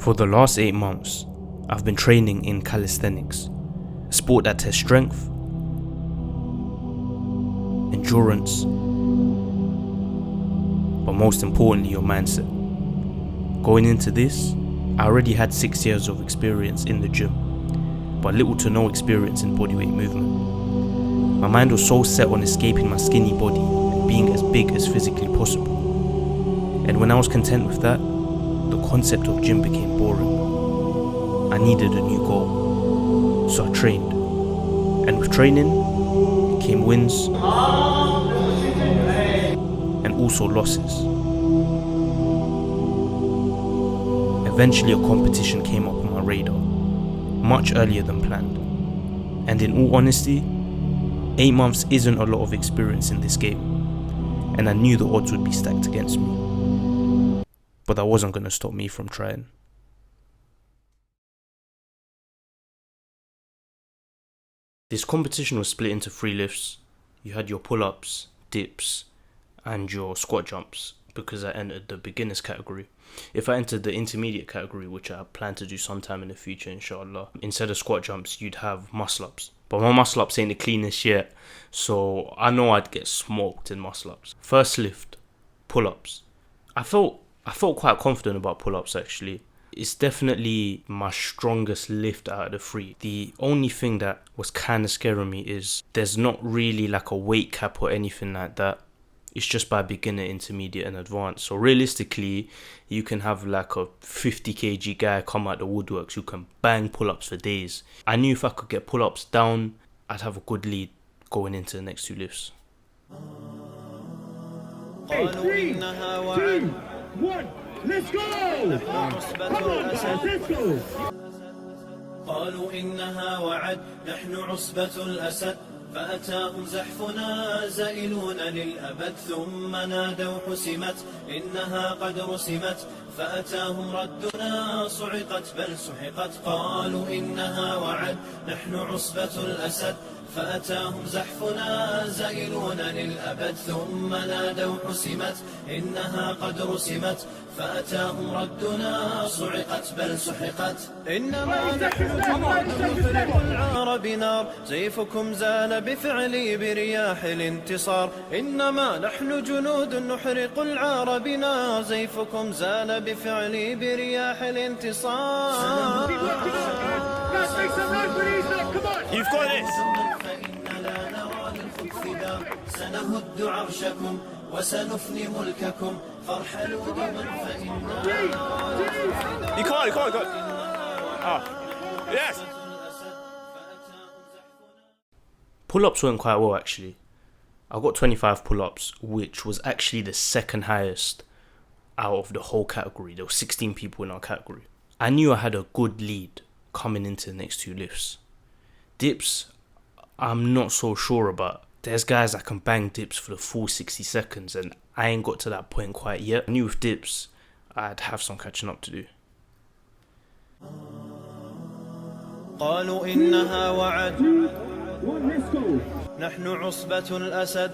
For the last 8 months, I've been training in calisthenics, a sport that tests strength, endurance, but most importantly your mindset. Going into this, I already had 6 years of experience in the gym, but little to no experience in bodyweight movement. My mind was so set on escaping my skinny body and being as big as physically possible. And when I was content with that, the concept of gym became boring. I needed a new goal, so I trained. And with training came wins and also losses. Eventually a competition came up on my radar, much earlier than planned. And in all honesty, 8 months isn't a lot of experience in this game, and I knew the odds would be stacked against me. But that wasn't going to stop me from trying. This competition was split into 3 lifts. You had your pull-ups, dips, and your squat jumps, because I entered the beginners category. If I entered the intermediate category, which I plan to do sometime in the future, inshallah, instead of squat jumps, you'd have muscle-ups. But my muscle-ups ain't the cleanest yet, so I know I'd get smoked in muscle-ups. First lift, pull-ups. I felt quite confident about pull-ups actually. It's definitely my strongest lift out of the 3. The only thing that was kind of scaring me is there's not really like a weight cap or anything like that. It's just by beginner, intermediate and advanced. So realistically, you can have like a 50 kg guy come out the woodworks who can bang pull-ups for days. I knew if I could get pull-ups down, I'd have a good lead going into the next 2 lifts. Hey, 3, 2, 1, let's go! Come on, guys, let's go! قالوا إنها وعد نحن عصبة الأسد فأتاهم زحفنا زائلون للأبد ثم نادوا حسمت إنها قد رسمت فأتاهم ردنا صعقت بل سحقت قالوا إنها وعد نحن عصبة الأسد فأتاهم زحفنا زائلون للأبد ثم نادوا حسمت إنها قد رسمت فأتاهم ردنا صعقت بل سحقت إنما نحن نفرق العار بنار سيفكم زال بفعلي برياح الانتصار إنما نحن جنود نحرق العار بنار سيفكم زال بفعلي برياح الانتصار. You've got this! سنهد عرشكم وسنفني ملككم فارحلوا بمن فإنا You can't. Oh, yes! Pull-ups went quite well actually. I got 25 pull-ups, which was actually the second highest out of the whole category. There were 16 people in our category. I knew I had a good lead coming into the next 2 lifts. Dips, I'm not so sure about. There's guys that can bang dips for the full 60 seconds and I ain't got to that point quite yet. I knew with dips, I'd have some catching up to do. قالوا إنها وعد نحن عصبة الأسد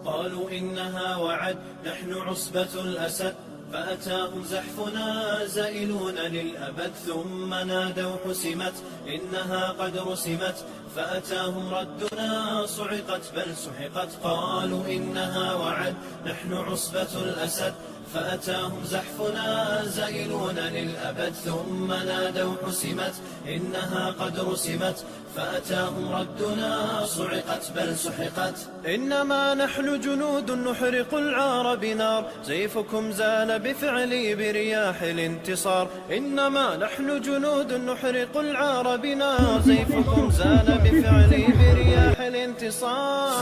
قالوا إنها وعد نحن عصبة الأسد فأتاهم زحفنا زائلون للأبد ثم نادوا حسمت إنها قد رسمت فأتاهم ردنا صعقت بل سحقت قالوا إنها وعد نحن عصبة الأسد فأتاهم زحفنا زائلون للأبد ثم نادوا حسمت إنها قد رسمت فأتاهم ردنا صعقت بل سحقت إنما نحن جنود نحرق العار بنار سيفكم زال بفعلي برياح الانتصار إنما نحن جنود نحرق العار بنار سيفكم زال بفعلي برياح الانتصار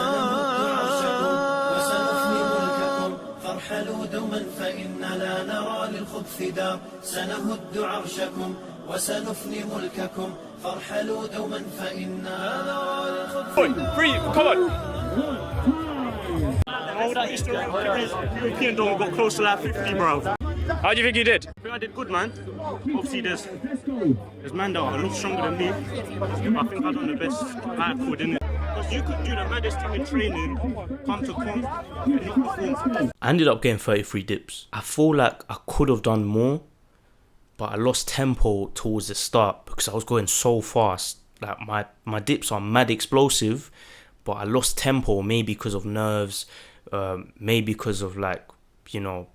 فارحلوا دوما فإن لا نرى للخبث دار سنهد عرشكم وسنفني ملككم فارحلوا دوما فإن لا نرى للخبث دار. Free, come on! All that history, European don't got close to like 50, bro. How do you think you did? I think I did good, man. Obviously, there's man that are a lot stronger than me. I think I've done the best I could, innit? Because you could do the maddest thing in training, come to comp, and not perform. I ended up getting 33 dips. I feel like I could have done more, but I lost tempo towards the start because I was going so fast. Like my dips are mad explosive, but I lost tempo, maybe because of nerves, maybe because of like, you know,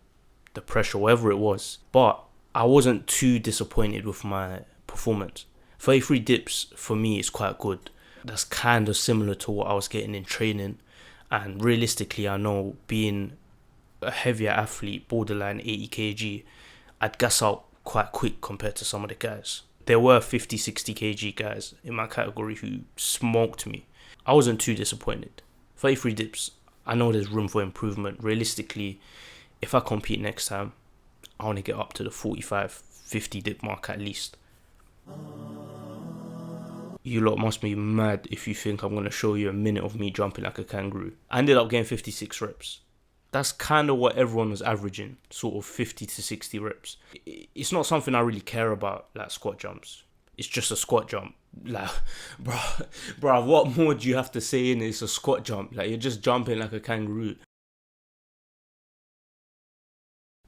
the pressure, whatever it was. But I wasn't too disappointed with my performance. 33 dips for me is quite good. That's kind of similar to what I was getting in training. And realistically, I know being a heavier athlete, borderline 80 kg, I'd gas out quite quick compared to some of the guys. There were 50, 60 kg guys in my category who smoked me. I wasn't too disappointed. 33 dips, I know there's room for improvement. Realistically, if I compete next time, I want to get up to the 45, 50 dip mark at least. You lot must be mad if you think I'm going to show you a minute of me jumping like a kangaroo. I ended up getting 56 reps. That's kind of what everyone was averaging, sort of 50 to 60 reps. It's not something I really care about, like squat jumps. It's just a squat jump. Like, bro, what more do you have to say in it? It's a squat jump. Like, you're just jumping like a kangaroo.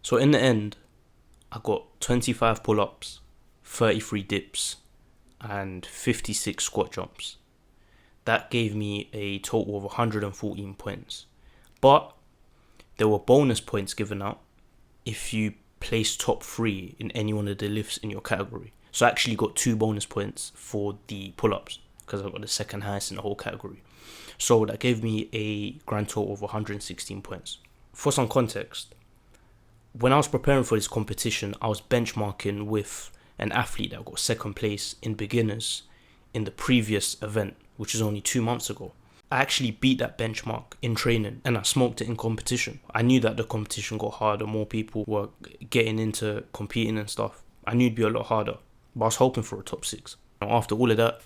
So in the end, I got 25 pull-ups, 33 dips, and 56 squat jumps. That gave me a total of 114 points. But there were bonus points given out if you place top 3 in any one of the lifts in your category. So I actually got 2 bonus points for the pull-ups because I got the second highest in the whole category. So that gave me a grand total of 116 points. For some context, when I was preparing for this competition, I was benchmarking with an athlete that got second place in beginners in the previous event, which was only 2 months ago. I actually beat that benchmark in training and I smoked it in competition. I knew that the competition got harder, more people were getting into competing and stuff. I knew it'd be a lot harder, but I was hoping for a top 6. After all of that,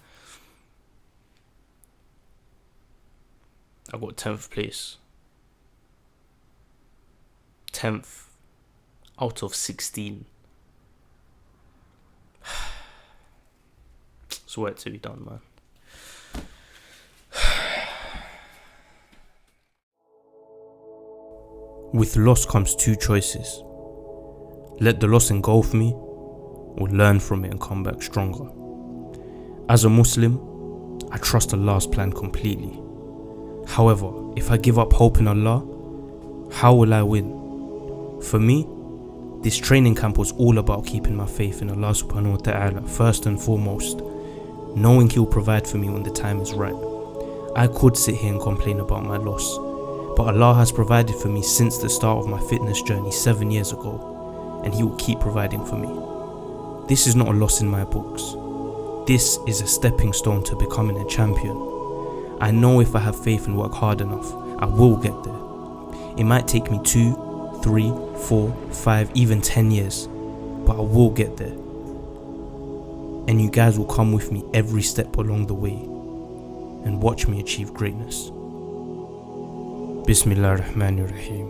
I got 10th place. 10th out of 16. It's work to be done, man. With loss comes 2 choices. Let the loss engulf me, or learn from it and come back stronger. As a Muslim, I trust Allah's plan completely. However, if I give up hope in Allah, how will I win? For me, this training camp was all about keeping my faith in Allah subhanahu wa ta'ala first and foremost, knowing He'll provide for me when the time is right. I could sit here and complain about my loss, but Allah has provided for me since the start of my fitness journey 7 years ago, and He will keep providing for me. This is not a loss in my books. This is a stepping stone to becoming a champion. I know if I have faith and work hard enough, I will get there. It might take me 2, 3, 4, 5, even 10 years, but I will get there. And you guys will come with me every step along the way and watch me achieve greatness. Bismillah ar-Rahman ar-Rahim.